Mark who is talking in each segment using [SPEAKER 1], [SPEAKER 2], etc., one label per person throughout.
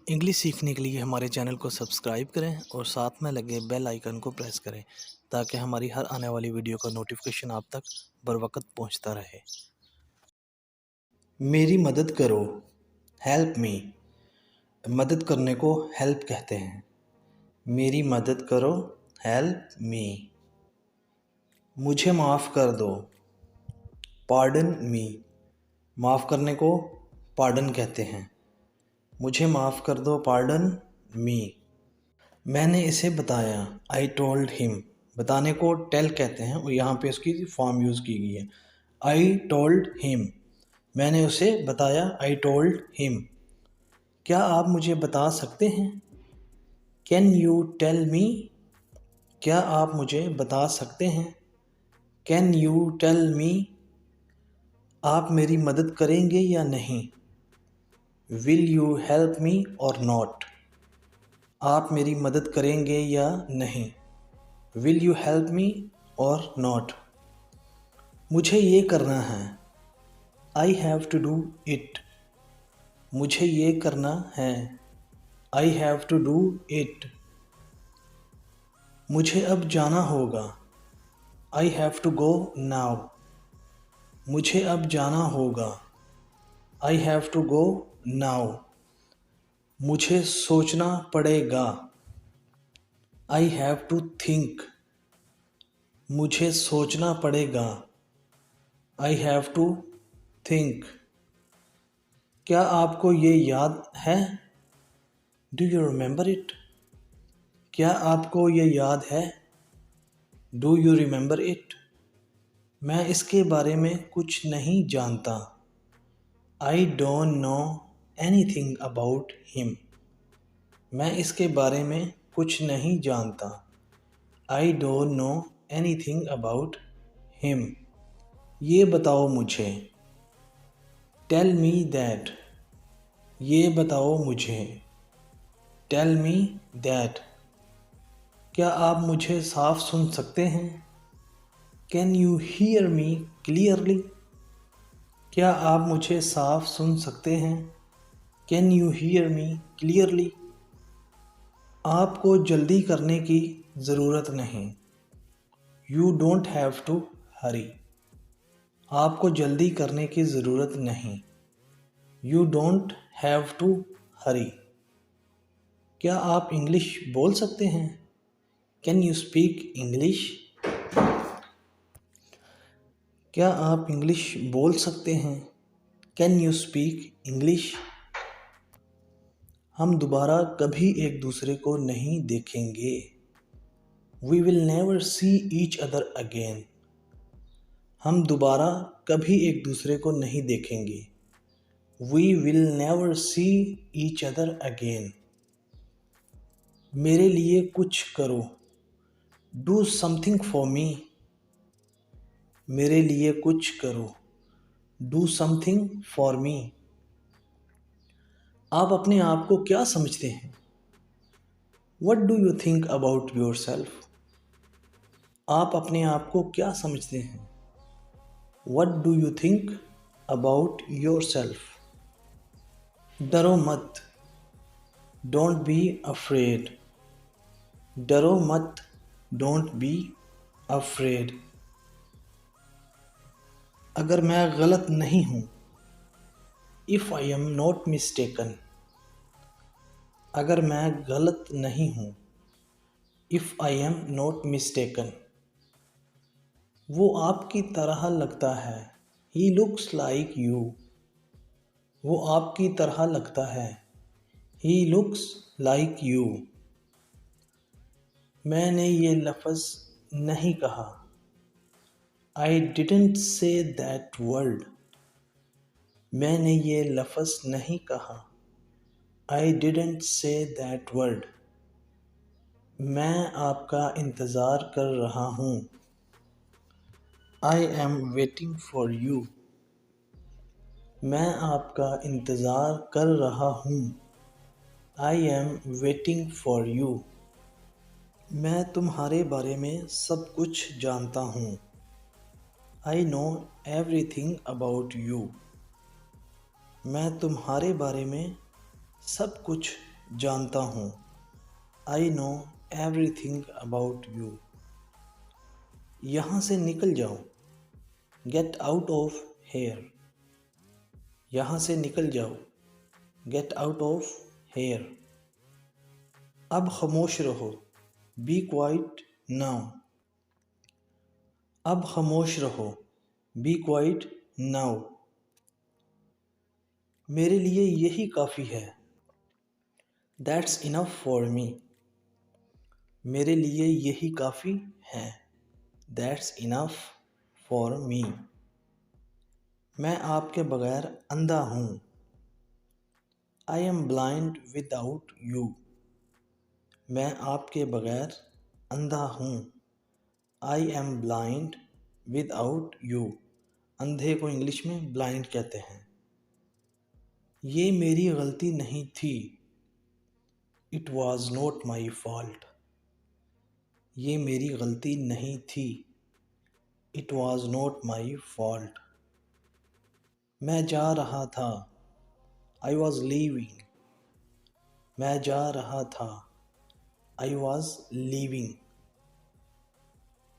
[SPEAKER 1] English सीखने के लिए हमारे चैनल को सब्सक्राइब करें और साथ में लगे बेल आइकन को प्रेस करें ताकि हमारी हर आने वाली वीडियो का नोटिफिकेशन आप तक बर वक्त पहुँचता रहे। मेरी मदद करो, हेल्प मी। मदद करने को हेल्प कहते हैं। मेरी मदद करो, हेल्प मी। मुझे माफ़ कर दो, पार्डन मी। माफ़ करने को पार्डन कहते हैं। मुझे माफ़ कर दो, पार्डन मी। मैंने इसे बताया, आई टोल्ड हिम। बताने को टेल कहते हैं और यहाँ पे उसकी फॉर्म यूज़ की गई है, आई टोल्ड हिम। मैंने उसे बताया, आई टोल्ड हिम। क्या आप मुझे बता सकते हैं? Can you tell me? क्या आप मुझे बता सकते हैं? Can you tell me? आप मेरी मदद करेंगे या नहीं? विल यू हेल्प मी और नॉट? आप मेरी मदद करेंगे या नहीं? विल यू हेल्प मी और नॉट? मुझे ये करना है, I have to do it. मुझे ये करना है, I have to do it. मुझे अब जाना होगा, I have to go now. मुझे अब जाना होगा, I have to go now. मुझे सोचना पड़ेगा, आई हैव टू थिंक। मुझे सोचना पड़ेगा, आई हैव टू थिंक। क्या आपको ये याद है? Do you remember it? क्या आपको ये याद है? Do you remember it? मैं इसके बारे में कुछ नहीं जानता, I don't know anything about him. मैं इसके बारे में कुछ नहीं जानता, I don't know anything about him. ये बताओ मुझे, टेल मी दैट। ये बताओ मुझे, टेल मी दैट। क्या आप मुझे साफ सुन सकते हैं? Can you hear me clearly? क्या आप मुझे साफ सुन सकते हैं? Can you hear me clearly? आपको जल्दी करने की ज़रूरत नहीं, यू डोंट हैव टू हरी। आपको जल्दी करने की ज़रूरत नहीं, यू डोंट हैव टू हरी। क्या आप इंग्लिश बोल सकते हैं? Can you speak English? क्या आप इंग्लिश बोल सकते हैं? Can you speak English? हम दोबारा कभी एक दूसरे को नहीं देखेंगे, we will never see each other again. हम दोबारा कभी एक दूसरे को नहीं देखेंगे, we will never see each other again. मेरे लिए कुछ करो, डू समथिंग फॉर मी। मेरे लिए कुछ करो, डू समथिंग फॉर मी। आप अपने आप को क्या समझते हैं? What do you think about your self? आप अपने आप को क्या समझते हैं? What do you think about your self? डरो मत, डोंट बी अफ्रेड। डरो मत, डोंट बी अफ्रेड। अगर मैं गलत नहीं हूँ, if I am not mistaken. अगर मैं गलत नहीं हूँ, if I am not mistaken. वो आपकी तरह लगता है, ही लुक्स लाइक यू। वो आपकी तरह लगता है, ही लुक्स लाइक यू। मैंने ये लफ्ज़ नहीं कहा, I didn't say that word. मैंने ये लफ्ज़ नहीं कहा, I didn't say that word. मैं आपका इंतज़ार कर रहा हूँ, I am waiting for you. मैं आपका इंतज़ार कर रहा हूँ, I am waiting for you. मैं तुम्हारे बारे में सब कुछ जानता हूँ, I know everything about you. मैं तुम्हारे बारे में सब कुछ जानता हूँ। I know everything about you. यहाँ से निकल जाओ। Get out of here. यहाँ से निकल जाओ। Get out of here. अब खामोश रहो। Be quiet now. अब खामोश रहो। Be quiet now. मेरे लिए यही काफ़ी है। That's enough for me. मेरे लिए यही काफ़ी है। That's enough for me. मैं आपके बगैर अंधा हूँ। I am blind without you. मैं आपके बगैर अंधा हूँ। I am blind without you. अंधे को इंग्लिश में ब्लाइंड कहते हैं। ये मेरी गलती नहीं थी। It was not my fault. ये मेरी गलती नहीं थी। It was not my fault. मैं जा रहा था। I was leaving. मैं जा रहा था। I was leaving.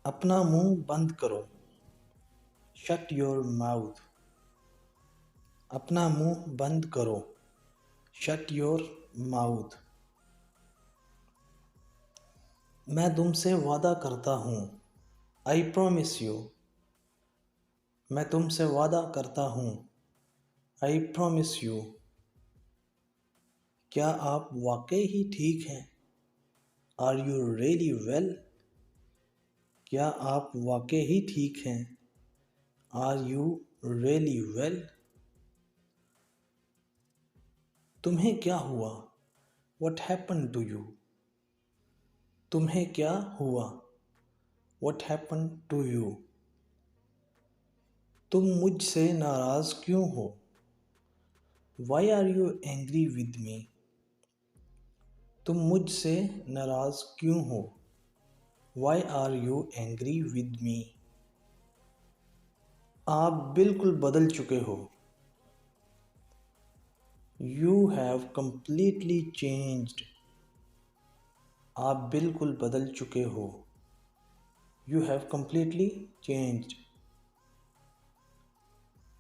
[SPEAKER 1] अपना मुंह बंद करो। Shut your mouth. अपना मुंह बंद करो। Shut your mouth. मैं तुमसे वादा करता हूँ। I promise you. मैं तुमसे वादा करता हूँ। I promise you. क्या आप वाकई ही ठीक हैं? Are you really well? क्या आप वाकई ही ठीक हैं? Are you really well? तुम्हें क्या हुआ? What happened to you? तुम्हें क्या हुआ? What happened to you? तुम मुझसे नाराज़ क्यों हो? Why are you angry with me? तुम मुझसे नाराज़ क्यों हो? Why are you angry with me? आप बिल्कुल बदल चुके हो। You have completely changed. आप बिल्कुल बदल चुके हो। You have completely changed.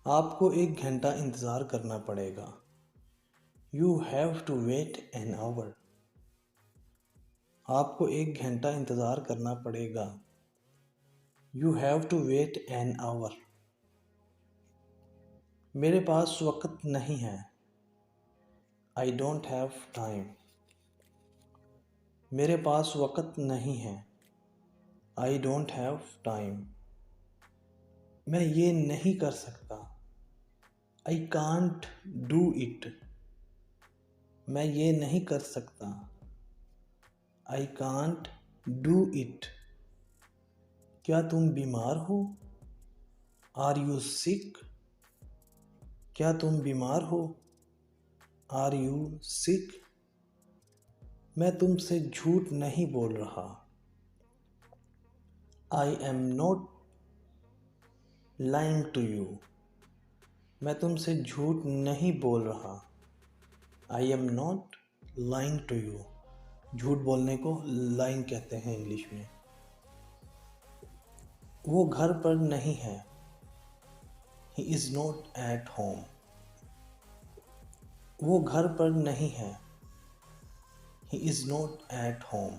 [SPEAKER 1] आपको 1 घंटा इंतज़ार करना पड़ेगा। You have to wait an hour. आपको 1 घंटा इंतज़ार करना पड़ेगा। You have to wait an hour. मेरे पास वक़्त नहीं है। I don't have time. मेरे पास वक़्त नहीं है। I don't have time. मैं ये नहीं कर सकता। I can't do it. मैं ये नहीं कर सकता। I can't do it. क्या तुम बीमार हो? Are you sick? क्या तुम बीमार हो? Are you sick? मैं तुमसे झूठ नहीं बोल रहा। I am not lying to you. मैं तुमसे झूठ नहीं बोल रहा। I am not lying to you. झूठ बोलने को lying कहते हैं इंग्लिश में। वो घर पर नहीं है। He is not at home. वो घर पर नहीं है। He is not at home.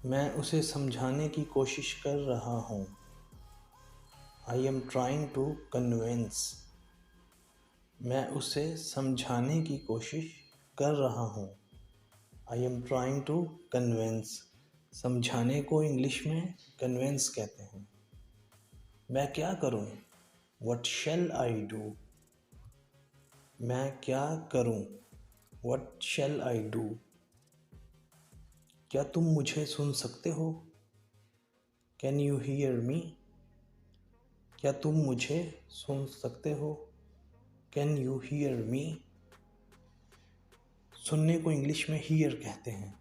[SPEAKER 1] मैं उसे समझाने की कोशिश कर रहा हूँ। I am trying to convince. मैं उसे समझाने की कोशिश कर रहा हूँ। I am trying to convince. समझाने को इंग्लिश में convince कहते हैं। मैं क्या करूँ? What shall I do? मैं क्या करूँ? What shall I do? क्या तुम मुझे सुन सकते हो? Can you hear me? क्या तुम मुझे सुन सकते हो? Can you hear me? सुनने को इंग्लिश में hear कहते हैं।